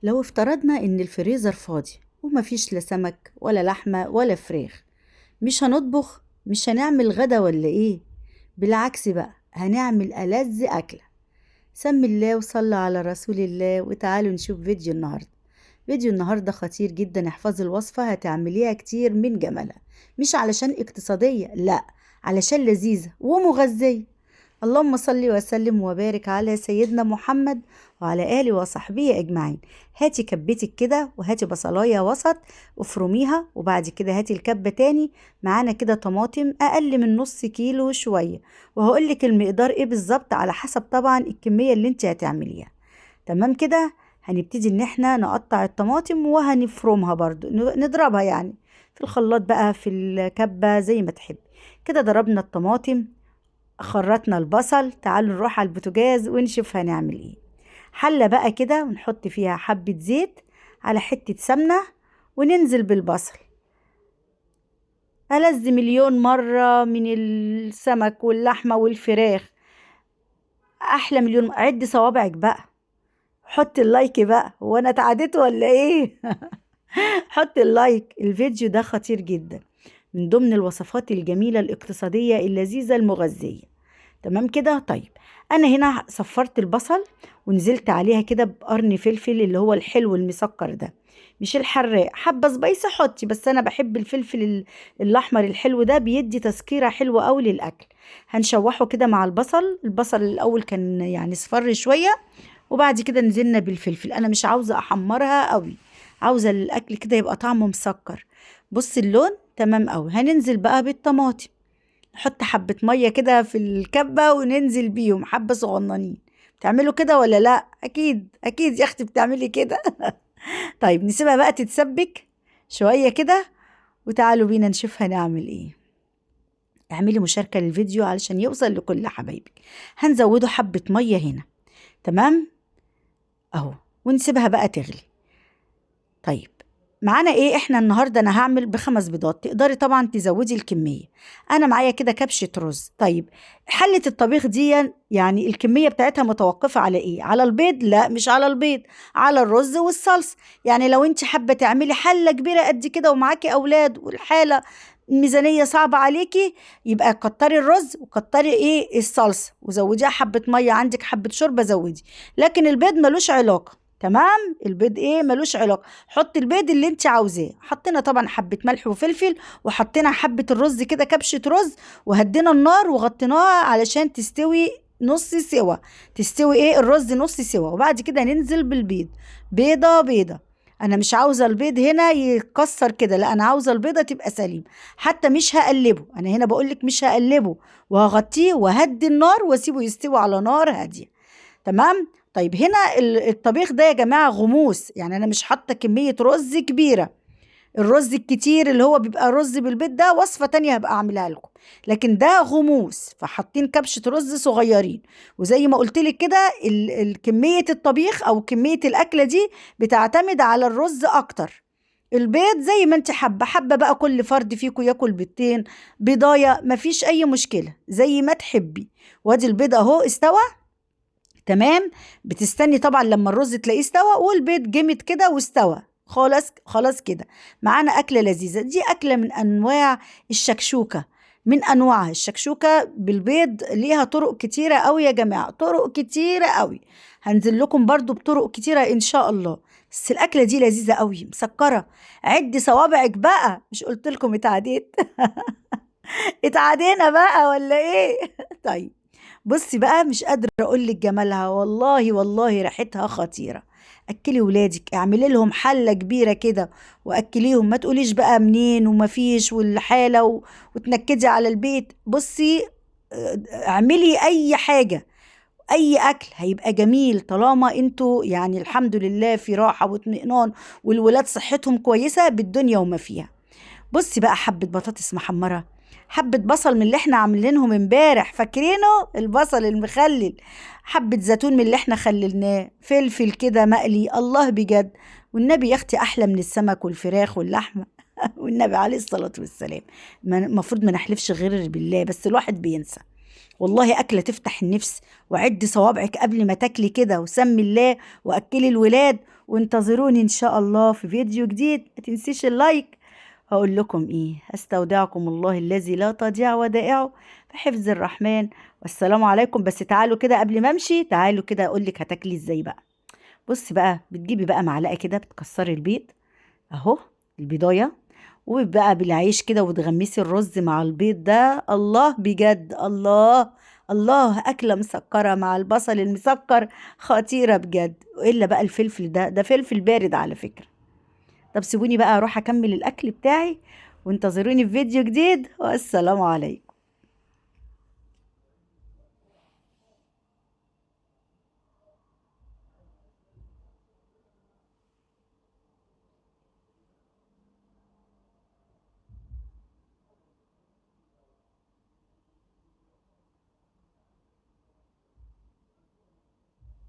لو افترضنا إن الفريزر فاضي ومفيش لا سمك ولا لحمة ولا فراخ، مش هنطبخ؟ مش هنعمل غدا ولا إيه؟ بالعكس بقى، هنعمل ألذ أكلة. سمي الله وصلى على رسول الله وتعالوا نشوف فيديو النهاردة خطير جدا. احفظي الوصفة هتعمليها كتير من جمالها، مش علشان اقتصادية، لا، علشان لذيذة ومغذية. اللهم صل وسلم وبارك على سيدنا محمد وعلى آله وصحبه أجمعين. هاتي كبتك كده وهاتي بصلاية وسط افرميها، وبعد كده هاتي الكبة تاني. معانا كده طماطم أقل من نص كيلو شوية، وهقولك المقدار ايه بالظبط على حسب طبعا الكمية اللي انت هتعمليها. تمام كده. هنبتدي ان احنا نقطع الطماطم وهنفرمها برضو، نضربها يعني في الخلاط بقى، في الكبة زي ما تحب. كده ضربنا الطماطم، خرطنا البصل. تعالوا نروح على البوتاجاز ونشوف هنعمل ايه. حلة بقى كده ونحط فيها حبة زيت على حتة سمنة، وننزل بالبصل. ألذ مليون مرة من السمك واللحمة والفراخ، أحلى مليون. عد صوابعك بقى، حط اللايك بقى. هو أنا اتعديت ولا ايه؟ حط اللايك. الفيديو ده خطير جدا، من ضمن الوصفات الجميلة الاقتصادية اللذيذة المغذية. تمام كده. طيب انا هنا صفرت البصل ونزلت عليها كده بقرن فلفل، اللي هو الحلو المسكر ده، مش الحراق. حبه سبايسي حطي، بس انا بحب الفلفل الاحمر الحلو ده، بيدي تسكيره حلوه قوي للاكل. هنشوحه كده مع البصل الاول كان يعني صفر شويه، وبعد كده نزلنا بالفلفل. انا مش عاوزه احمرها قوي، عاوزه الاكل كده يبقى طعمه مسكر. بص اللون تمام قوي. هننزل بقى بالطماطم، نحط حبة مية كده في الكبة وننزل بيهم حبة صغننين. بتعملوا كده ولا لا؟ اكيد اكيد يا اختي بتعملي كده. طيب نسيبها بقى تتسبك شوية كده، وتعالوا بينا نشوف هنعمل ايه. اعملي مشاركة للفيديو علشان يوصل لكل حبايبك. هنزوده حبة مية هنا، تمام اهو، ونسيبها بقى تغلي. طيب معانا ايه احنا النهارده؟ انا هعمل ب5 بيضات، تقدري طبعا تزودي الكميه. انا معايا كده كبشه رز. طيب حله الطبيخ دي يعني الكميه بتاعتها متوقفه على ايه؟ على البيض؟ لا مش على البيض، على الرز والصلصه. يعني لو انت حابه تعملي حله كبيره قد كده ومعاكي اولاد والحاله الميزانيه صعبه عليكي، يبقى كتري الرز وكتري ايه الصلصه وزوديها حبه ميه، عندك حبه شوربه زودي. لكن البيض ملوش علاقه. تمام، البيض ايه ملوش علاقه. حط البيض اللي انت عاوزاه. حطينا طبعا حبه ملح وفلفل، وحطينا حبه الرز كده كبشه رز، وهدينا النار وغطيناها علشان تستوي نص سوا. تستوي ايه الرز نص سوا، وبعد كده ننزل بالبيض بيضه بيضه. انا مش عاوزه البيض هنا يتكسر كده، لا، انا عاوزه البيضه تبقى سليم. حتى مش هقلبه، انا هنا بقولك مش هقلبه، وهغطيه وهدي النار واسيبه يستوي على نار هاديه. تمام. طيب هنا الطبيخ ده يا جماعة غموس، يعني أنا مش حاطة كمية رز كبيرة. الرز الكتير اللي هو بيبقى رز بالبيت ده وصفة تانية هبقى أعملها لكم، لكن ده غموس، فحاطين كبشة رز صغيرين. وزي ما قلت لك كده كمية الطبيخ أو كمية الأكلة دي بتعتمد على الرز أكتر. البيض زي ما انت حابة، حابة بقى كل فرد فيكم ياكل بيضتين، بيضاية، مفيش أي مشكلة زي ما تحبي. وادي البيض أهو استوى. تمام. بتستني طبعا لما الرز تلاقيه استوى والبيض جمد كده واستوى. خلاص خلاص كده معانا أكلة لذيذة. دي أكلة من أنواع الشكشوكة، من أنواعها الشكشوكة بالبيض. ليها طرق كتيرة قوي يا جماعة، طرق كتيرة قوي. هنزل لكم برضو بطرق كتيرة إن شاء الله. بس الأكلة دي لذيذة قوي مسكرة. عدي صوابعك بقى، مش قلت لكم اتعديت؟ اتعدينا بقى ولا ايه؟ طيب بصي بقى، مش قادرة اقولك جمالها، والله والله ريحتها خطيرة. اكلي ولادك، اعملي لهم حلة كبيرة كده واكليهم، ما تقوليش بقى منين ومفيش والحالة وتنكدي على البيت. بصي اعملي اي حاجة، اي اكل هيبقى جميل طالما انتوا يعني الحمد لله في راحة واطمئنان، والولاد صحتهم كويسة بالدنيا وما فيها. بصي بقى، حبة بطاطس محمرة، حبة بصل من اللي احنا عاملينهم امبارح، فاكرينه البصل المخلل، حبة زيتون من اللي احنا خللناه، فلفل كده مقلي، الله بجد. والنبي يا اختي احلى من السمك والفراخ واللحمة. والنبي عليه الصلاة والسلام. المفروض ما نحلفش غير بالله، بس الواحد بينسى. والله أكلة تفتح النفس. وعدي صوابعك قبل ما تاكلي كده، وسمي الله وأكلي الولاد، وانتظروني إن شاء الله في فيديو جديد. ما تنسيش اللايك. هقول لكم إيه، أستودعكم الله الذي لا تضيع ودائعه في حفظ الرحمن. والسلام عليكم. بس تعالوا كده قبل ما أمشي، تعالوا كده أقول لك هتاكلي إزاي بقى. بصي بقى، بتجيبي بقى معلقة كده، بتكسري البيض أهو، البيضاية، وبقى بالعيش كده وتغمسي الرز مع البيض ده. الله بجد، الله الله، أكلة مسكرة مع البصل المسكر خطيرة بجد. إلا بقى الفلفل ده فلفل بارد على فكرة. طب سيبوني بقى أروح أكمل الأكل بتاعي، وانتظروني في فيديو جديد، والسلام عليكم.